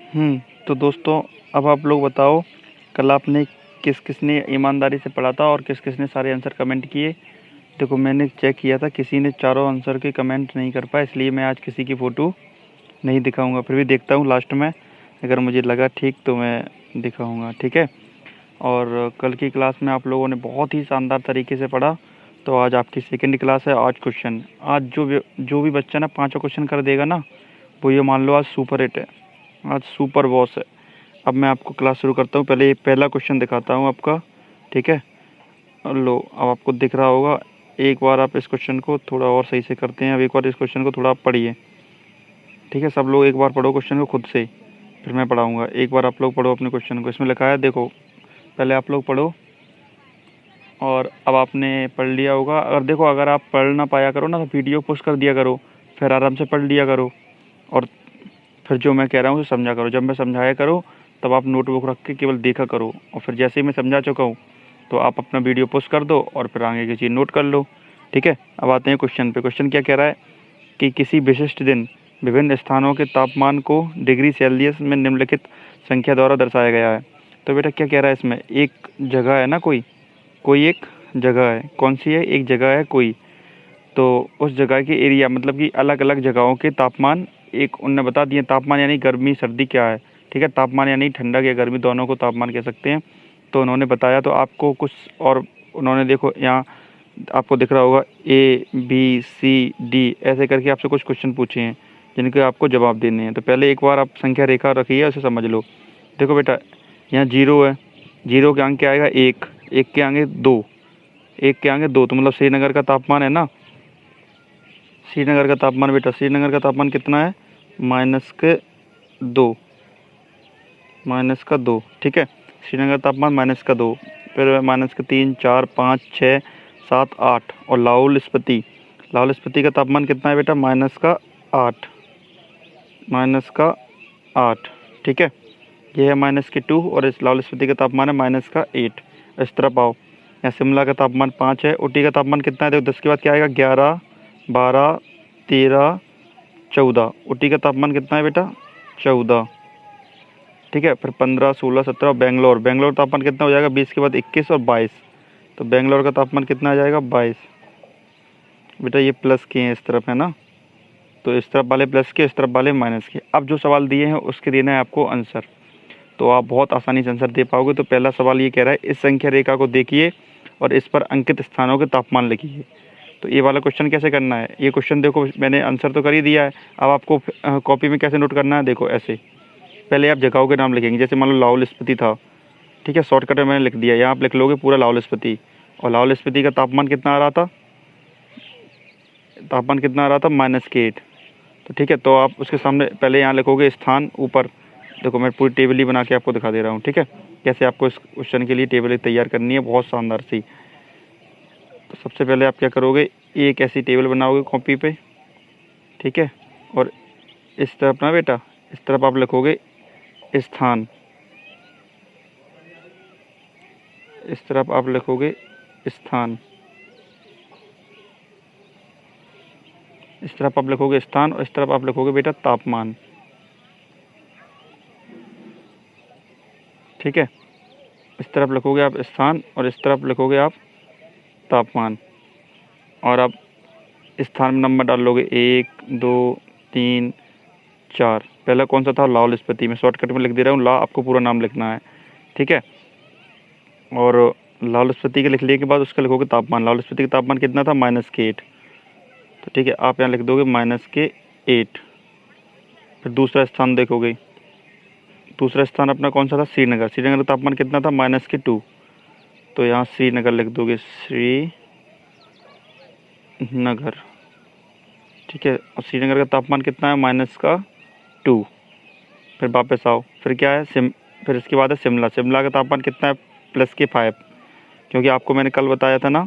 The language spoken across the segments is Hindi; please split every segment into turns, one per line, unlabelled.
तो दोस्तों, अब आप लोग बताओ, कल आपने किस किसने ईमानदारी से पढ़ा था और किस किसने सारे आंसर कमेंट किए। देखो, मैंने चेक किया था, किसी ने चारों आंसर के कमेंट नहीं कर पाया, इसलिए मैं आज किसी की फ़ोटो नहीं दिखाऊंगा। फिर भी देखता हूँ लास्ट में, अगर मुझे लगा ठीक तो मैं दिखाऊंगा, ठीक है। और कल की क्लास में आप लोगों ने बहुत ही शानदार तरीके से पढ़ा, तो आज आपकी सेकंड क्लास है। आज क्वेश्चन, आज जो भी बच्चा ना 5 क्वेश्चन कर देगा ना, वो ये मान लो आज सुपर हिट है, आज सुपर बॉस है। अब मैं आपको क्लास शुरू करता हूँ। पहले ये पहला क्वेश्चन दिखाता हूँ आपका, ठीक है। लो, अब आपको दिख रहा होगा। एक बार आप इस क्वेश्चन को थोड़ा और सही से करते हैं। अब एक बार इस क्वेश्चन को थोड़ा आप पढ़िए, ठीक है। सब लोग एक बार पढ़ो क्वेश्चन को खुद से, फिर मैं पढ़ाऊँगा। एक बार आप लोग पढ़ो अपने क्वेश्चन को, इसमें लिखा है, देखो पहले आप लोग पढ़ो। और अब आपने पढ़ लिया होगा। अगर देखो, अगर आप पढ़ ना पाया करो ना, तो वीडियो पोस्ट कर दिया करो, फिर आराम से पढ़ लिया करो। और फिर जो मैं कह रहा हूँ उसे समझा करो। जब मैं समझाया करो तब आप नोटबुक रख के केवल देखा करो, और फिर जैसे ही मैं समझा चुका हूँ तो आप अपना वीडियो पोस्ट कर दो और फिर आगे की चीज़ नोट कर लो, ठीक है। अब आते हैं क्वेश्चन पे। क्वेश्चन क्या कह रहा है कि किसी विशिष्ट दिन विभिन्न स्थानों के तापमान को डिग्री सेल्सियस में निम्नलिखित संख्या द्वारा दर्शाया गया है। तो बेटा क्या कह रहा है इसमें, एक जगह है ना, कोई एक जगह है। कौन सी है? एक जगह है कोई। तो उस जगह के एरिया, मतलब कि अलग अलग जगहों के तापमान एक उनने बता दिए। तापमान यानी गर्मी सर्दी क्या है, ठीक है। तापमान यानी ठंडक या गर्मी, दोनों को तापमान कह सकते हैं। तो उन्होंने बताया, तो आपको कुछ और उन्होंने, देखो यहाँ आपको दिख रहा होगा ABCD ऐसे करके आपसे कुछ क्वेश्चन पूछे हैं जिनके आपको जवाब देने हैं। तो पहले एक बार आप संख्या रेखा रखिए, उसे समझ लो। देखो बेटा, यहाँ 0 है, 0 के आगे क्या आएगा? 1, 1 के आगे 2, 1 के आगे 2, तो मतलब श्रीनगर का तापमान है ना। श्रीनगर का तापमान बेटा, श्रीनगर का तापमान कितना है? -2, -2, ठीक है। श्रीनगर तापमान -2, फिर -3, 4, 5, 6, 7, 8। और लाहौल स्पीति, लाहौल स्पीति का तापमान कितना है बेटा? -8, -8, ठीक है। ये है -2 और इस लाहौल स्पीति का तापमान है -8। इस तरफ आओ, यहाँ शिमला का तापमान 5 है। ऊटी का तापमान कितना है? देखो 10 के बाद क्या आएगा? 11, 12, 13, 14। ऊटी का तापमान कितना है बेटा? 14, ठीक है। फिर 15, 16, 17। बेंगलोर, बेंगलोर तापमान कितना हो जाएगा? 20 के बाद 21 और 22। तो बेंगलोर का तापमान कितना आ जाएगा? 22। बेटा ये प्लस के हैं इस तरफ, है ना, तो इस तरफ वाले प्लस के, इस तरफ वाले माइनस के। अब जो सवाल दिए हैं उसके देना है आपको आंसर, तो आप बहुत आसानी से आंसर दे पाओगे। तो पहला सवाल ये कह रहा है, इस संख्या रेखा को देखिए और इस पर अंकित स्थानों के तापमान लिखिए। तो ये वाला क्वेश्चन कैसे करना है? ये क्वेश्चन देखो, मैंने आंसर तो कर ही दिया है। अब आपको कॉपी में कैसे नोट करना है? देखो ऐसे, पहले आप जगहों के नाम लिखेंगे। जैसे मान लो लाहौल स्पीति था, ठीक है, शॉर्टकट में मैंने लिख दिया। यहाँ आप लिख लोगे पूरा लाहौल स्पीति। और लाहौल स्पीति का तापमान कितना आ रहा था? तापमान कितना आ रहा था? -8। तो ठीक है, तो आप उसके सामने पहले यहाँ लिखोगे स्थान ऊपर। देखो मैं पूरी टेबल ही बना के आपको दिखा दे रहा हूँ, ठीक है, कैसे आपको इस क्वेश्चन के लिए टेबल तैयार करनी है, बहुत शानदार सी। तो सबसे पहले आप क्या करोगे, एक ऐसी टेबल बनाओगे कॉपी पे, ठीक है। और इस तरफ ना बेटा, इस तरफ आप लिखोगे स्थान, इस तरफ आप लिखोगे स्थान, इस तरफ आप लिखोगे स्थान, और इस तरफ आप लिखोगे बेटा तापमान, ठीक है। इस तरफ लिखोगे आप स्थान और इस तरफ लिखोगे आप तापमान। और आप स्थान में नंबर डाल लोगे 1, 2, 3, 4। पहला कौन सा था? लाहौल स्पीति। मैं शॉर्टकट में लिख दे रहा हूँ, ला आपको पूरा नाम लिखना है, ठीक है। और लाहौल स्पीति के लिखने के बाद उसका लिखोगे तापमान। लाहौल स्पीति का तापमान कितना था? -8। तो ठीक है, आप यहाँ लिख दोगे -8। फिर दूसरा स्थान देखोगे, दूसरा स्थान अपना कौन सा था? श्रीनगर। श्रीनगर का तापमान कितना था? -2। तो यहाँ श्रीनगर लिख दोगे, श्रीनगर, ठीक है। और श्रीनगर का तापमान कितना है? -2। फिर वापस आओ, फिर क्या है? फिर इसके बाद है शिमला। शिमला का तापमान कितना है? +5, क्योंकि आपको मैंने कल बताया था ना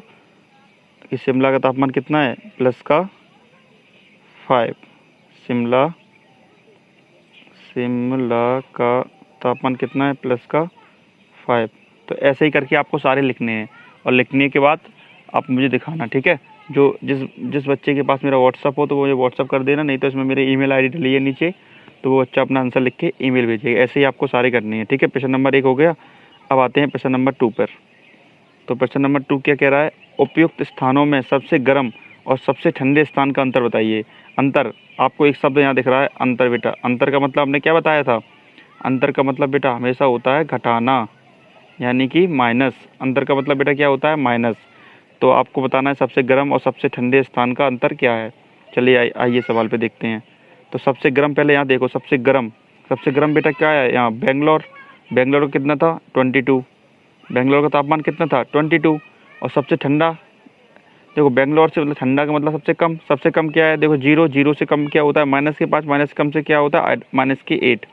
कि शिमला का तापमान कितना है? +5। शिमला, शिमला का तापमान कितना है? +5। तो ऐसे ही करके आपको सारे लिखने हैं, और लिखने के बाद आप मुझे दिखाना, ठीक है। जो जिस बच्चे के पास मेरा व्हाट्सअप हो तो वो मुझे व्हाट्सअप कर देना, नहीं तो इसमें मेरे ईमेल आईडी डली है नीचे, तो वो बच्चा अपना आंसर लिख के ईमेल भेजेगा। ऐसे ही आपको सारे करनी है, ठीक है। प्रश्न नंबर 1 हो गया। अब आते हैं प्रश्न नंबर 2 पर। तो प्रश्न नंबर 2 क्या कह रहा है, उपयुक्त स्थानों में सबसे गर्म और सबसे ठंडे स्थान का अंतर बताइए। अंतर, आपको एक शब्द यहाँ दिख रहा है अंतर। बेटा अंतर का मतलब हमने क्या बताया था, अंतर का मतलब बेटा हमेशा होता है घटाना, यानी कि माइनस। अंतर का मतलब बेटा क्या होता है, माइनस। तो आपको बताना है सबसे गर्म और सबसे ठंडे स्थान का अंतर क्या है। चलिए आइए सवाल पे देखते हैं। तो सबसे गर्म, पहले यहाँ देखो सबसे गर्म बेटा क्या है यहाँ, बेंगलोर। बेंगलोर का कितना था 22, बेंगलोर का तापमान कितना था 22। और सबसे ठंडा देखो, बेंगलोर से मतलब ठंडा का मतलब सबसे कम क्या है, देखो 0, 0 से कम क्या होता है -5, माइनस कम से क्या होता है -8।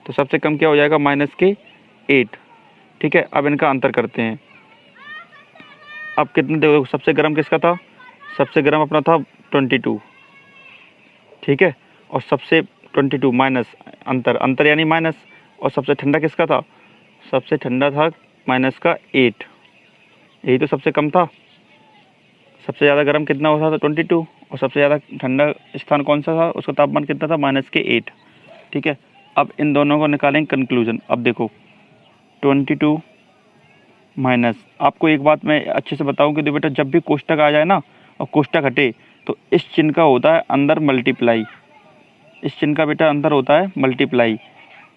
तो सबसे कम क्या हो जाएगा -8, ठीक है। अब इनका अंतर करते हैं। अब कितने देखो, सबसे गर्म किसका था, सबसे गर्म अपना था 22, ठीक है। और सबसे 22 माइनस अंतर यानी माइनस। और सबसे ठंडा किसका था, सबसे ठंडा था -8, यही तो सबसे कम था। सबसे ज़्यादा गर्म कितना होता था 22, और सबसे ज़्यादा ठंडा स्थान कौन सा था, उसका तापमान कितना था -8, ठीक है। अब इन दोनों को निकालेंगे कंक्लूजन। अब देखो 22 माइनस, आपको एक बात मैं अच्छे से बताऊं कि बेटा जब भी कोष्टक आ जाए ना और कोष्टक हटे, तो इस चिन्ह का होता है अंदर मल्टीप्लाई, इस चिन्ह का बेटा अंदर होता है मल्टीप्लाई।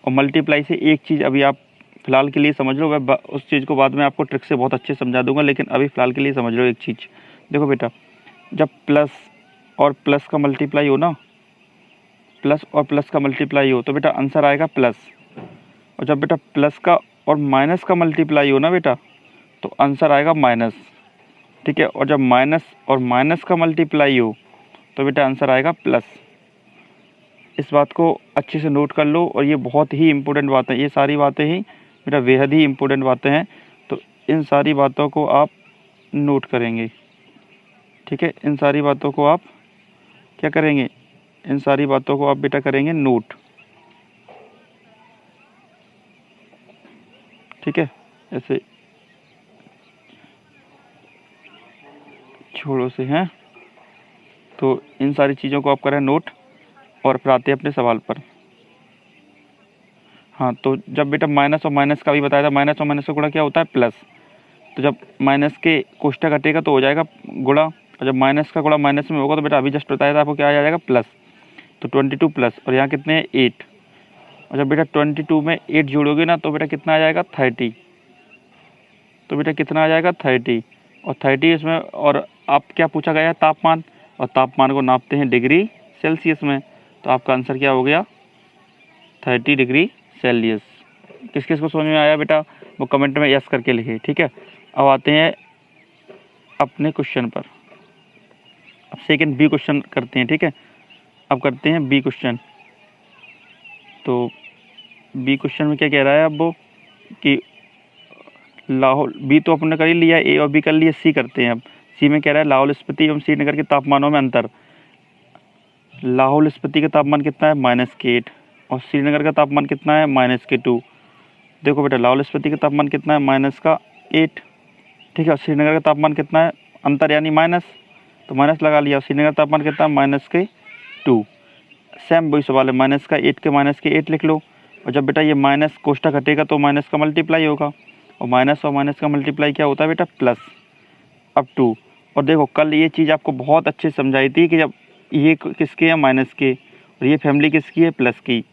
और मल्टीप्लाई से एक चीज़ अभी आप फिलहाल के लिए समझ लो, मैं उस चीज़ को बाद में आपको ट्रिक से बहुत अच्छे से समझा दूंगा, लेकिन अभी फ़िलहाल के लिए समझ लो एक चीज़। देखो बेटा, जब प्लस और प्लस का मल्टीप्लाई हो ना, प्लस और प्लस का मल्टीप्लाई हो, तो बेटा आंसर आएगा प्लस। और जब बेटा प्लस का और माइनस का मल्टीप्लाई हो ना बेटा, तो आंसर आएगा माइनस, ठीक है। और जब माइनस और माइनस का मल्टीप्लाई हो, तो बेटा आंसर आएगा प्लस। इस बात को अच्छे से नोट कर लो, और ये बहुत ही इम्पोर्टेंट बात है, ये सारी बातें ही बेटा बेहद ही इम्पोर्टेंट बातें हैं। तो इन सारी बातों को आप नोट करेंगे, ठीक है। इन सारी बातों को आप क्या करेंगे, इन सारी बातों को आप बेटा करेंगे नोट, ठीक है। ऐसे छोड़ो से हैं, तो इन सारी चीज़ों को आप करें नोट। और फिर आते हैं अपने सवाल पर। हाँ, तो जब बेटा माइनस और माइनस का भी बताया था, माइनस और माइनस का गुणा क्या होता है प्लस। तो जब माइनस के कोष्टक हटेगा तो हो जाएगा गुणा, और जब माइनस का गुणा माइनस में होगा तो बेटा अभी जस्ट बताया था आपको क्या आ जाएगा प्लस। तो 22 प्लस, और यहाँ कितने हैं 8। और जब बेटा 22 में 8 जोड़ोगे ना, तो बेटा कितना आ जाएगा 30। तो बेटा कितना आ जाएगा 30, और 30 इसमें, और आप क्या पूछा गया है तापमान, और तापमान को नापते हैं डिग्री सेल्सियस में। तो आपका आंसर क्या हो गया 30 डिग्री सेल्सियस। किस किस को समझ में आया बेटा, वो कमेंट में यस करके लिखे, ठीक है। अब आते हैं अपने क्वेश्चन पर। अब सेकंड बी क्वेश्चन करते हैं, ठीक है। अब करते हैं बी क्वेश्चन। तो बी क्वेश्चन में क्या कह रहा है अब वो, कि लाहौल, बी तो अपने कर ही लिया, ए और बी कर लिया, सी करते हैं अब। सी में कह रहा है लाहौल स्पीति एवं श्रीनगर के तापमानों में अंतर। लाहौल स्पीति का तापमान कितना है -8, और श्रीनगर का तापमान कितना है -2। देखो बेटा लाहौल स्पीति का तापमान कितना है -8, ठीक है। और श्रीनगर का तापमान कितना है, अंतर यानी माइनस, तो माइनस लगा लिया। श्रीनगर तापमान कितना है -2। सेम वही सवाल है, -8 के -8 लिख लो। और जब बेटा ये माइनस कोष्टक हटेगा तो माइनस का मल्टीप्लाई होगा, और माइनस का मल्टीप्लाई क्या होता है बेटा प्लस, अब 2। और देखो कल ये चीज़ आपको बहुत अच्छे से समझाई थी कि जब ये किसके हैं माइनस के, और ये फैमिली किसकी है प्लस की।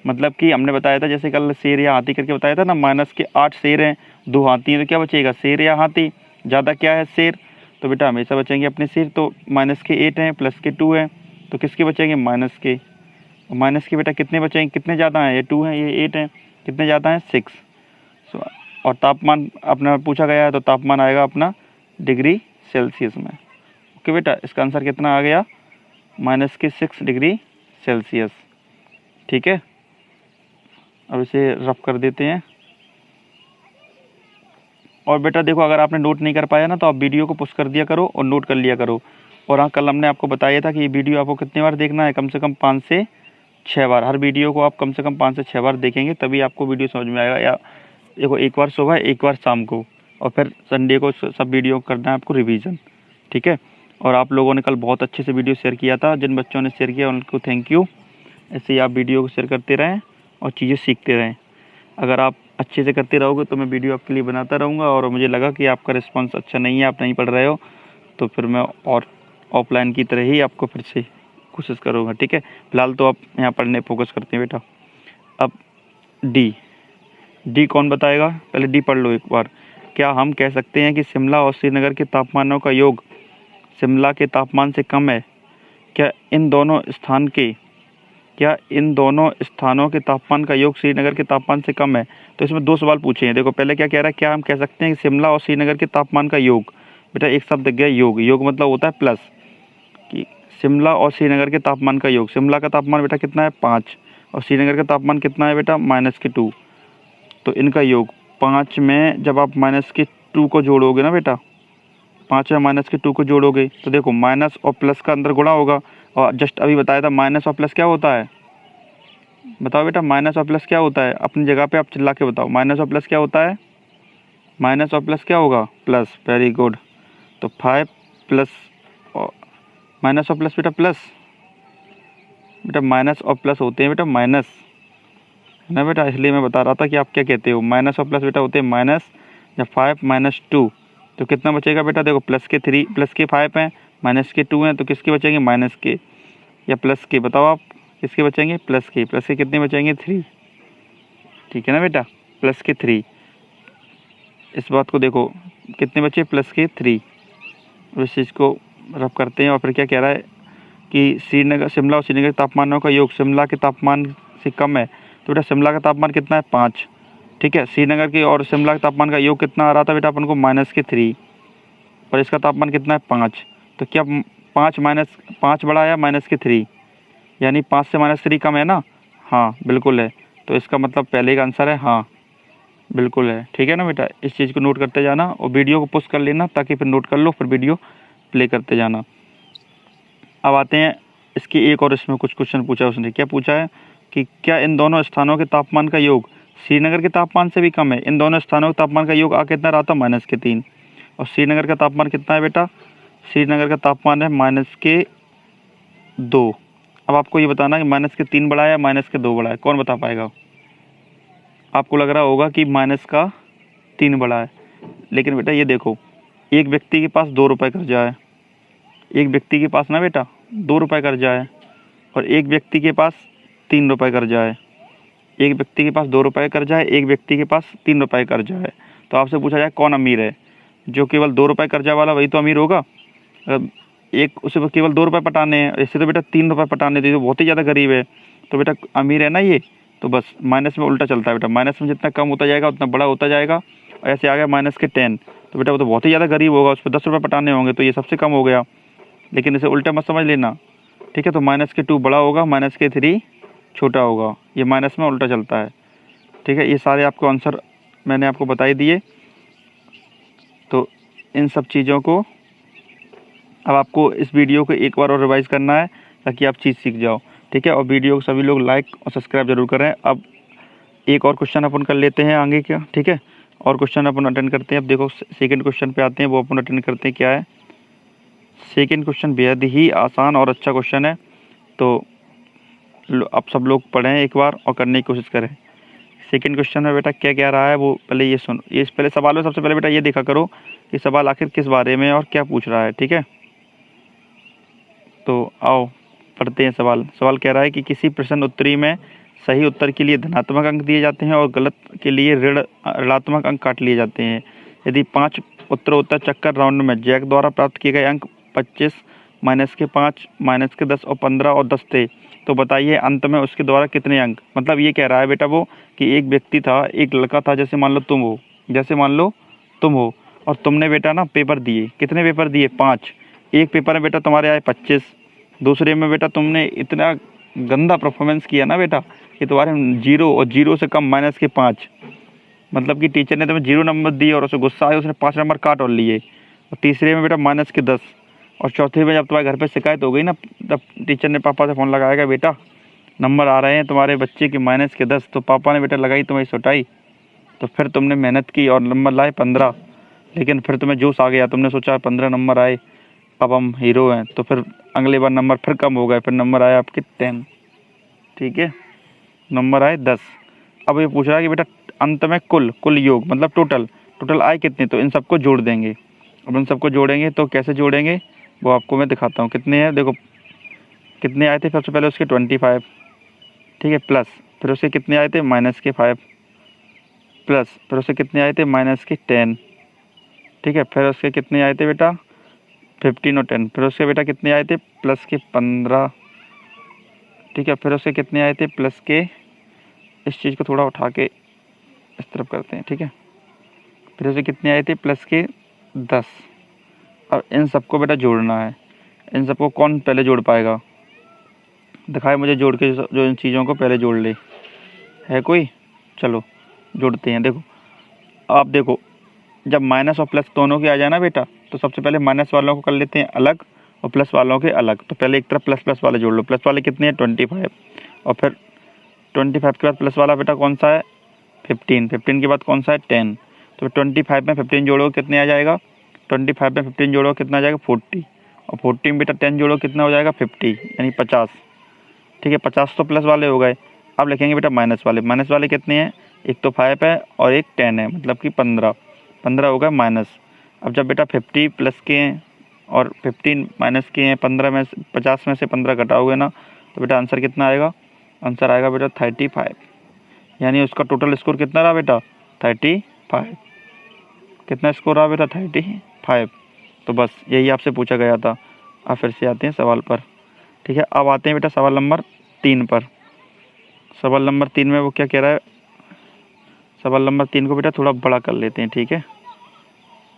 मतलब कि हमने बताया था, जैसे कल शेर या हाथी करके बताया था ना, माइनस के 8 शेर हैं, 2 हाथी हैं, तो क्या बचेगा शेर या हाथी, ज़्यादा क्या है शेर, तो बेटा हमेशा बचेंगे अपने शेर। तो माइनस के 8 हैं, प्लस के 2 हैं, तो किसके बचेंगे माइनस के। और माइनस के बेटा कितने बचेंगे, कितने ज़्यादा हैं, ये 2 हैं ये 8 हैं, कितने ज़्यादा हैं 6। और तापमान अपना पूछा गया है, तो तापमान आएगा अपना डिग्री सेल्सियस में। ओके बेटा, इसका आंसर कितना आ गया -6 डिग्री सेल्सियस, ठीक है। अब इसे रफ कर देते हैं। और बेटा देखो, अगर आपने नोट नहीं कर पाया ना, तो आप वीडियो को पुश कर दिया करो और नोट कर लिया करो। और हाँ, कल हमने आपको बताया था कि ये वीडियो आपको कितनी बार देखना है, कम से कम 5 से 6 बार। हर वीडियो को आप कम से कम 5 से 6 बार देखेंगे, तभी आपको वीडियो समझ में आएगा। या देखो, एक बार सुबह, एक बार शाम को, और फिर संडे को सब वीडियो करना है आपको रिवीजन, ठीक है। और आप लोगों ने कल बहुत अच्छे से वीडियो शेयर किया था, जिन बच्चों ने शेयर किया उनको थैंक यू। ऐसे ही आप वीडियो को शेयर करते रहें और चीज़ें सीखते रहें। अगर आप अच्छे से करते रहोगे तो मैं वीडियो आपके लिए बनाता रहूँगा, और मुझे लगा कि आपका रिस्पॉन्स अच्छा नहीं है, आप नहीं पढ़ रहे हो, तो फिर मैं और ऑफलाइन की तरह ही आपको फिर से कोशिश करूँगा। ठीक है, फिलहाल तो आप यहाँ पढ़ने फोकस करते हैं बेटा। अब डी कौन बताएगा? पहले डी पढ़ लो एक बार। क्या हम कह सकते हैं कि शिमला और श्रीनगर के तापमानों का योग शिमला के तापमान से कम है? क्या इन दोनों स्थानों के तापमान का योग श्रीनगर के तापमान से कम है? तो इसमें दो सवाल पूछे हैं। देखो, पहले क्या कह रहा है, क्या हम कह सकते हैं कि शिमला और श्रीनगर के तापमान का योग। बेटा एक शब्द गया योग, योग मतलब होता है प्लस, कि शिमला और श्रीनगर के तापमान का योग। शिमला का तापमान बेटा कितना है 5, और श्रीनगर का तापमान कितना है बेटा -2। तो इनका योग 5 में जब आप -2 को जोड़ोगे ना बेटा, 5 में -2 को जोड़ोगे तो देखो माइनस और प्लस का अंदर गुणा होगा। और जस्ट अभी बताया था माइनस और प्लस क्या होता है। बताओ बेटा, माइनस और प्लस क्या होता है? अपनी जगह पे आप चिल्ला के बताओ, माइनस और प्लस क्या होता है? माइनस और प्लस क्या होगा? प्लस। Very good. तो 5 प्लस माइनस और प्लस बेटा प्लस, बेटा माइनस और प्लस होते हैं बेटा माइनस, है ना बेटा? इसलिए मैं बता रहा था कि आप क्या कहते हो, माइनस और प्लस बेटा होते हैं माइनस। जब 5 - 2 तो कितना बचेगा बेटा? देखो प्लस के 5 हैं, माइनस के 2 हैं, तो किसके बचेंगे? माइनस के या प्लस के? बताओ आप किसके बचेंगे? प्लस के कितने बचेंगे? 3। ठीक है ना बेटा, प्लस के 3। इस बात को देखो, कितने बचे? प्लस के 3। इस चीज़ को रब करते हैं। और फिर क्या कह रहा है कि शिमला और श्रीनगर तापमानों का योग शिमला के तापमान से कम है। तो बेटा शिमला का तापमान कितना है? 5। ठीक है, श्रीनगर के और शिमला के तापमान का योग कितना आ रहा था बेटा अपन को? -3। और इसका तापमान कितना है? 5। तो क्या 5 बड़ा है -3? यानी 5 से -3 कम है ना? हाँ बिल्कुल है। तो इसका मतलब पहले का आंसर है हाँ, बिल्कुल है। ठीक है ना बेटा, इस चीज़ को नोट करते जाना और वीडियो को पुश कर लेना, ताकि फिर नोट कर लो, फिर वीडियो प्ले करते जाना। अब आते हैं इसकी एक और, इसमें कुछ क्वेश्चन पूछा है उसने। क्या पूछा है कि क्या इन दोनों स्थानों के तापमान का योग श्रीनगर के तापमान से भी कम है? इन दोनों स्थानों के तापमान का योग आ कितना रहा था? -3। और श्रीनगर का तापमान कितना है बेटा? श्रीनगर का तापमान है -2। अब आपको ये बताना है कि -3 बड़ा है या -2 बड़ा है, कौन बता पाएगा? आपको लग रहा होगा कि -3 बड़ा है, लेकिन बेटा ये देखो, एक व्यक्ति के पास 2 रुपये कर्जा है, एक व्यक्ति के पास ना बेटा 2 रुपये कर्जा है, और एक व्यक्ति के पास 3 रुपये कर्जा है। एक व्यक्ति के पास 2 रुपये कर्जा है, एक व्यक्ति के पास 3 रुपये कर्जा है। तो आपसे पूछा जाए कौन अमीर है? जो केवल 2 रुपये कर्जा वाला वही तो अमीर होगा। एक उसे केवल 2 रुपये पटाने हैं, ऐसे तो बेटा 3 रुपये पटाने थे, तो बहुत ही ज़्यादा गरीब है, तो बेटा अमीर है ना ये। तो बस माइनस में उल्टा चलता है बेटा, माइनस में जितना कम होता जाएगा उतना बड़ा होता जाएगा। और ऐसे आ गया -10, तो बेटा वो तो बहुत ही ज़्यादा गरीब होगा, उस पर 10 रुपये पटाने होंगे, तो ये सबसे कम हो गया। लेकिन इसे उल्टा मत समझ लेना, ठीक है? तो -2 बड़ा होगा, -3 छोटा होगा, ये माइनस में उल्टा चलता है। ठीक है, ये सारे आपको आंसर मैंने आपको बता ही दिए। तो इन सब चीज़ों को अब आपको इस वीडियो को एक बार और रिवाइज़ करना है, ताकि आप चीज़ सीख जाओ। ठीक है, और वीडियो को सभी लोग लाइक और सब्सक्राइब जरूर करें। अब एक और क्वेश्चन अपन कर लेते हैं आगे क्या, ठीक है? और क्वेश्चन अपन अटेंड करते हैं। अब देखो सेकंड क्वेश्चन पे आते हैं, वो अपन अटेंड करते हैं। क्या है सेकंड क्वेश्चन? बेहद ही आसान और अच्छा क्वेश्चन है, तो आप सब लोग पढ़ें एक बार और करने की कोशिश करें। सेकंड क्वेश्चन में बेटा क्या कह रहा है वो पहले ये सुन, ये पहले सवाल में सबसे पहले बेटा ये देखा करो कि सवाल आखिर किस बारे में और क्या पूछ रहा है। ठीक है, तो आओ पढ़ते हैं सवाल। सवाल कह रहा है कि किसी प्रश्न उत्तरी में सही उत्तर के लिए धनात्मक अंक दिए जाते हैं और गलत के लिए ऋणात्मक अंक काट लिए जाते हैं। यदि 5 उत्तरोत्तर चक्कर राउंड में जैक द्वारा प्राप्त किए गए अंक 25, -5, -10 और 15 और 10 थे, तो बताइए अंत में उसके द्वारा कितने अंक। मतलब ये कह रहा है बेटा वो कि एक व्यक्ति था, एक लड़का था, जैसे मान लो तुम हो, और तुमने बेटा ना पेपर दिए। कितने पेपर दिए? 5। एक पेपर में बेटा तुम्हारे आए 25, दूसरे में बेटा तुमने इतना गंदा परफॉर्मेंस किया ना बेटा कि तुम्हारे 0 और 0 से कम -5। मतलब कि टीचर ने तुम्हें 0 नंबर दिए और उसे गुस्सा आया, उसने 5 नंबर काट और लिए। और तीसरे में बेटा -10, और चौथे में जब तुम्हारे घर पे शिकायत हो गई ना, तब टीचर ने पापा से फ़ोन लगाएगा, बेटा नंबर आ रहे हैं तुम्हारे बच्चे के -10। तो पापा ने बेटा लगाई तुम्हें सुटाई, तो फिर तुमने मेहनत की और नंबर लाए 15। लेकिन फिर तुम्हें जोश आ गया, तुमने सोचा 15 नंबर आए, अब हम हीरो हैं, तो फिर अगले बार नंबर फिर कम हो गए, फिर नंबर आया आपके 10। ठीक है, नंबर आए 10। अब ये पूछ रहा है कि बेटा अंत में कुल योग मतलब टोटल आए कितने, तो इन सबको जोड़ देंगे। अब इन सबको जोड़ेंगे तो कैसे जोड़ेंगे वो आपको मैं दिखाता हूँ। कितने हैं देखो, कितने आए थे सबसे पहले उसके 25, ठीक है, प्लस फिर उसके कितने आए थे -5, प्लस फिर उसके कितने आए थे -10, ठीक है, फिर उसके कितने आए थे बेटा 15 और 10, फिर उसके बेटा कितने आए थे +15, ठीक है, फिर उसके कितने आए थे प्लस के, इस चीज़ को थोड़ा उठा के इस तरफ करते हैं, ठीक है, फिर उसके कितने आए थे +10। अब इन सबको बेटा जोड़ना है। इन सबको कौन पहले जोड़ पाएगा, दिखाए मुझे जोड़ के, जो इन चीज़ों को पहले जोड़ ले, है कोई? चलो जोड़ते हैं। देखो आप देखो, जब माइनस और प्लस दोनों के आ जाए ना बेटा, तो सबसे पहले माइनस वालों को कर लेते हैं अलग और प्लस वालों के अलग। तो पहले एक तरफ प्लस वाले जोड़ लो। प्लस वाले कितने हैं 25, और फिर 25 के बाद प्लस वाला बेटा कौन सा है 15 के बाद कौन सा है 10। तो 25 में 15 जोड़ो कितने आ जाएगा, 25 में 15 जोड़ो कितना आ जाएगा 40, और 40 में बेटा 10 जोड़ो कितना हो जाएगा 50 यानी 50, ठीक है। 50 तो प्लस वाले हो गए। अब लिखेंगे बेटा माइनस वाले कितने हैं, एक तो 5 है और एक 10 है, मतलब कि 15 हो गए माइनस। अब जब बेटा 50 प्लस के हैं और 15 माइनस के हैं, 50 में से 15 घटाओगे ना, तो बेटा आंसर कितना आएगा, आंसर आएगा बेटा 35, यानी उसका टोटल स्कोर कितना रहा बेटा 35। कितना स्कोर रहा बेटा 35। तो बस यही आपसे पूछा गया था। अब फिर से आते हैं सवाल पर, ठीक है। अब आते हैं बेटा सवाल नंबर 3 पर। सवाल नंबर 3 में वो क्या कह रहा है, सवाल नंबर 3 को बेटा थोड़ा बड़ा कर लेते हैं, ठीक है।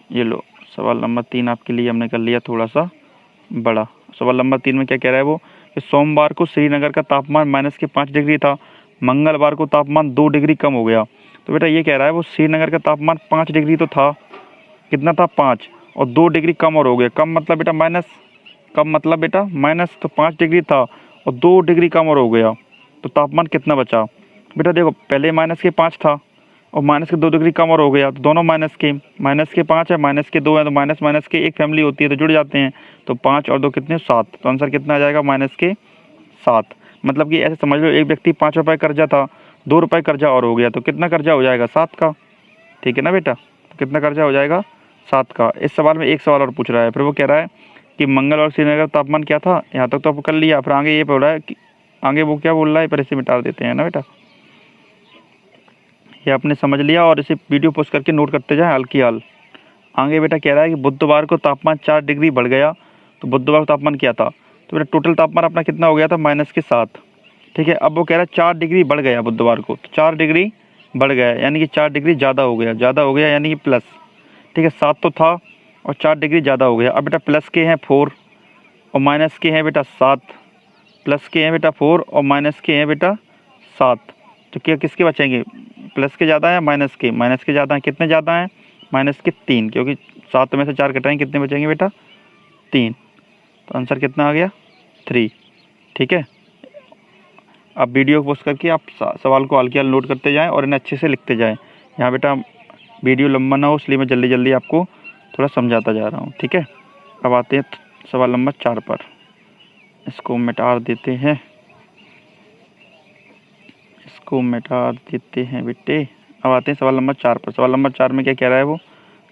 ये लो सवाल नंबर 3 आपके लिए हमने कर लिया थोड़ा सा बड़ा। सवाल नंबर 3 में क्या कह रहा है वो, कि सोमवार को श्रीनगर का तापमान -5 डिग्री था, मंगलवार को तापमान 2 डिग्री कम हो गया। तो बेटा ये कह रहा है वो श्रीनगर का तापमान 5 डिग्री तो था, कितना था 5, और 2 डिग्री कम और हो गया। कम मतलब बेटा माइनस, कम मतलब बेटा माइनस, तो 5 डिग्री था और 2 डिग्री कम और हो गया, तो तापमान कितना बचा। बेटा देखो पहले -5 था और -2 डिग्री कम और हो गया, तो दोनों माइनस के -5 है -2 है, तो माइनस के एक फैमिली होती है तो जुड़ जाते हैं। तो 5 और 2 कितने 7, तो आंसर कितना आ जाएगा -7। मतलब कि ऐसे समझ लो एक व्यक्ति 5 रुपये कर्जा था, 2 रुपये कर्जा और हो गया, तो कितना कर्जा हो जाएगा 7 का, ठीक है ना बेटा। तो कितना कर्जा हो जाएगा 7 का। इस सवाल में एक सवाल और पूछ रहा है, फिर वो कह रहा है कि मंगल और श्रीनगर का तापमान क्या था, यहाँ तक तो आपको कर लिया, फिर आगे ये बोल रहा है कि आगे वो क्या बोल रहा है, पर इसे मिटा देते हैं ना बेटा। ये आपने समझ लिया और इसे वीडियो पोस्ट करके नोट करते जाए हाल की हाल। आगे बेटा कह रहा है कि बुधवार को तापमान 4 डिग्री बढ़ गया, तो बुधवार को तापमान क्या था, तो बेटा टोटल तापमान अपना कितना हो गया था -7, ठीक है। अब वो कह रहा है 4 डिग्री बढ़ गया बुधवार को, तो 4 डिग्री बढ़ गया यानी कि 4 डिग्री ज़्यादा हो गया यानी कि प्लस, ठीक है। 7 तो था और 4 डिग्री ज़्यादा हो गया। अब बेटा प्लस के हैं 4 और माइनस के हैं बेटा 7, प्लस के हैं बेटा 4 और माइनस के हैं बेटा 7, तो क्या किसके बचेंगे, प्लस के ज़्यादा है माइनस के ज़्यादा हैं, कितने ज़्यादा हैं माइनस के 3, क्योंकि 7 में से 4 घटाएंगे कितने बचेंगे बेटा 3, तो आंसर कितना आ गया 3, ठीक है। आप वीडियो को पोस्ट करके आप सवाल को हाल की हाल नोट करते जाएं और इन्हें अच्छे से लिखते जाएं। यहाँ बेटा वीडियो लंबा ना हो इसलिए मैं जल्दी जल्दी आपको थोड़ा समझाता जा रहा हूँ, ठीक है। अब आते हैं सवाल नंबर 4 पर, इसको मिटा देते हैं, बेटे। अब आते हैं सवाल नंबर 4 पर। सवाल नंबर 4 में क्या कह रहा है वो,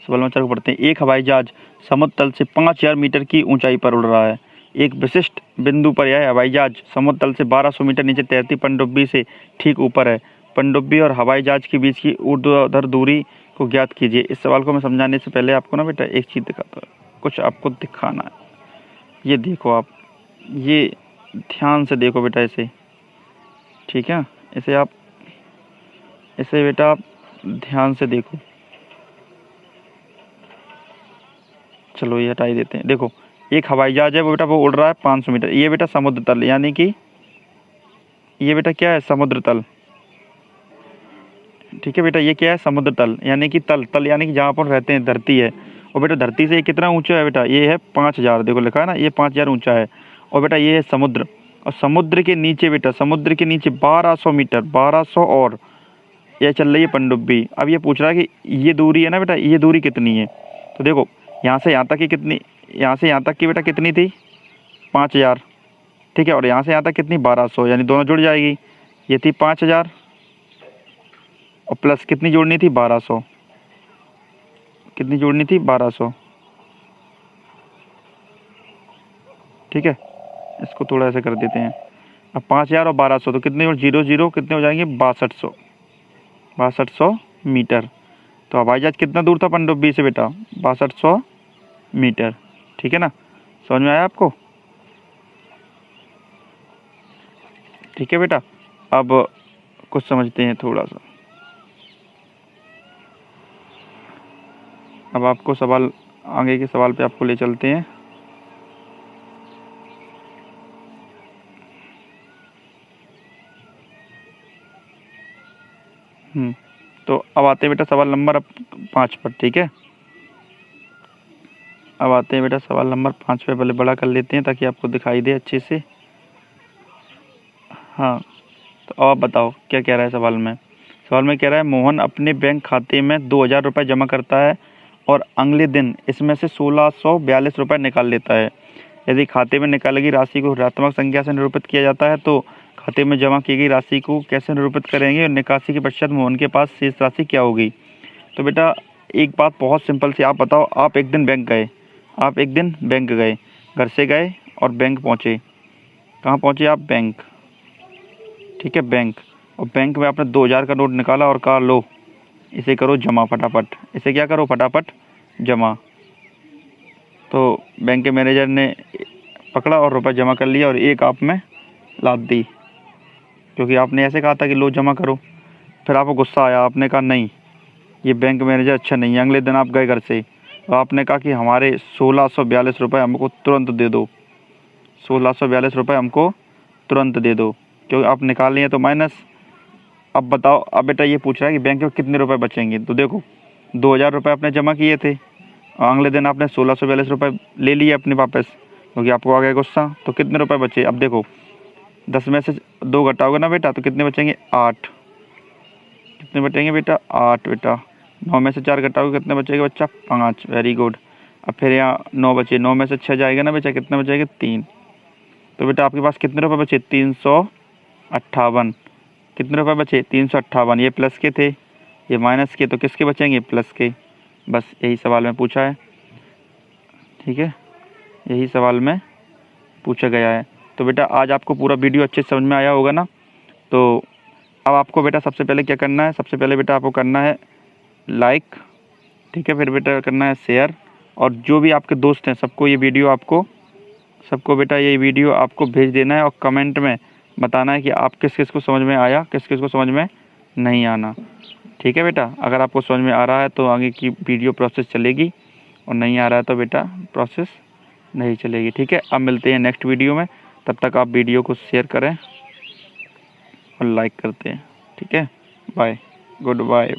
सवाल नंबर 4 को पढ़ते हैं। एक हवाई जहाज समुद्र तल से 5000 मीटर की ऊंचाई पर उड़ रहा है। एक विशिष्ट बिंदु पर यह हवाई जहाज समुद्र तल से 1200 मीटर नीचे तैरती पनडुब्बी से ठीक ऊपर है। पनडुब्बी और हवाई जहाज के बीच की ऊर्ध्वाधर दूरी को ज्ञात कीजिए। इस सवाल को मैं समझाने से पहले आपको ना बेटा एक चीज़ दिखाता हूँ, कुछ आपको दिखाना है। ये देखो आप, ये ध्यान से देखो बेटा इसे, ठीक है। इसे बेटा आप ध्यान से देखो। चलो ये हटा ही देते हैं। देखो एक हवाई जहाज है वो बेटा वो उड़ रहा है 500 मीटर, ये बेटा समुद्र तल, यानी कि ये बेटा क्या है समुद्र तल, ठीक है बेटा। ये क्या है समुद्र तल, यानी कि तल यानी कि जहाँ पर रहते हैं धरती है। और बेटा धरती से ये कितना ऊंचा है बेटा, ये है 5000, देखो लिखा है ना, ये 5000 ऊंचा है। और बेटा ये है समुद्र, और समुद्र के नीचे बेटा 1200 मीटर, 1200 और ये चल रही है पनडुब्बी। अब ये पूछ रहा है कि ये दूरी है ना बेटा, ये दूरी कितनी है। तो देखो यहाँ से यहाँ तक की कितनी, यहाँ से यहाँ तक की बेटा कितनी थी 5000, ठीक है। और यहाँ से यहाँ तक कितनी 1200, यानी दोनों जुड़ जाएगी। ये थी 5000 और प्लस कितनी जोड़नी थी 1200, कितनी जोड़नी थी 1200। ठीक है, इसको थोड़ा ऐसे कर देते हैं। अब 5000 और 1200 तो कितने और 0 0 कितने हो जाएंगे 6200 मीटर। तो हवाई जहाज कितना दूर था पनडुब्बी से बेटा 6200 मीटर। ठीक है ना, समझ में आया आपको? ठीक है बेटा, अब कुछ समझते हैं थोड़ा सा। अब आपको सवाल, आगे के सवाल पे आपको ले चलते हैं। तो अब आते हैं बेटा सवाल नंबर 5 पर। ठीक है, अब आते हैं बेटा सवाल नंबर 5 पे। पहले बड़ा कर लेते हैं ताकि आपको दिखाई दे अच्छे से। हाँ, तो अब आप बताओ क्या कह रहा है सवाल में। सवाल में कह रहा है मोहन अपने बैंक खाते में 2000 रुपये जमा करता है और अगले दिन इसमें से 1642 रुपये निकाल लेता है। यदि खाते में निकाली गई राशि को ऋणात्मक संख्या से निरूपित किया जाता है तो खाते में जमा की गई राशि को कैसे निरूपित करेंगे और निकासी के पश्चात मोहन के पास शेष राशि क्या होगी। तो बेटा एक बात बहुत सिंपल सी, आप बताओ, आप एक दिन बैंक गए, घर से गए और बैंक पहुँचे। कहाँ पहुँचे आप? बैंक। ठीक है, बैंक। और बैंक में आपने 2000 का नोट निकाला और कहा लो इसे करो जमा फटाफट। इसे क्या करो फटाफट जमा। तो बैंक के मैनेजर ने पकड़ा और रुपये जमा कर लिया और एक आप में लाद दी, क्योंकि आपने ऐसे कहा था कि लो जमा करो। फिर आपको गुस्सा आया, आपने कहा नहीं ये बैंक मैनेजर अच्छा नहीं है। अगले दिन आप गए घर से और आपने कहा कि हमारे 1642 रुपये हमको तुरंत दे दो, 1642 रुपये हमको तुरंत दे दो, क्योंकि आप निकाल लिए तो माइनस। अब बताओ, अब बेटा ये पूछ रहा है कि बैंक में कितने रुपए बचेंगे। तो देखो 2000 रुपये आपने जमा किए थे और अगले दिन आपने 1642 रुपये ले लिए अपने वापस, क्योंकि आपको आ गया गुस्सा। तो कितने रुपए बचे? अब देखो 10 में से 2 घटाओगे ना बेटा तो कितने बचेंगे 8। कितने बचेंगे बेटा 8 बेटा। 9 में से 4 घटाओगे कितने बचेगा बच्चा 5। Very good. अब फिर यहाँ 9 बचे, 9 में से 6 जाएगा ना बेटा, कितने बचेंगे 3। तो बेटा आपके पास कितने रुपए बचे 358। कितने रुपए बचे 358। ये प्लस के थे, ये माइनस के, तो किसके बचेंगे प्लस के। बस यही सवाल में पूछा है। ठीक है, यही सवाल में पूछा गया है। तो बेटा आज आपको पूरा वीडियो अच्छे से समझ में आया होगा ना। तो अब आपको बेटा सबसे पहले क्या करना है, सबसे पहले बेटा आपको करना है लाइक। ठीक है, फिर बेटा करना है शेयर, और जो भी आपके दोस्त हैं सबको ये वीडियो आपको भेज देना है और कमेंट में बताना है कि आप किस किस को समझ में आया, किस किस को समझ में नहीं आना। ठीक है बेटा, अगर आपको समझ में आ रहा है तो आगे की वीडियो प्रोसेस चलेगी और नहीं आ रहा है तो बेटा प्रोसेस नहीं चलेगी। ठीक है, अब मिलते हैं नेक्स्ट वीडियो में। तब तक आप वीडियो को शेयर करें और लाइक करते हैं। ठीक है, बाय, गुड बाय।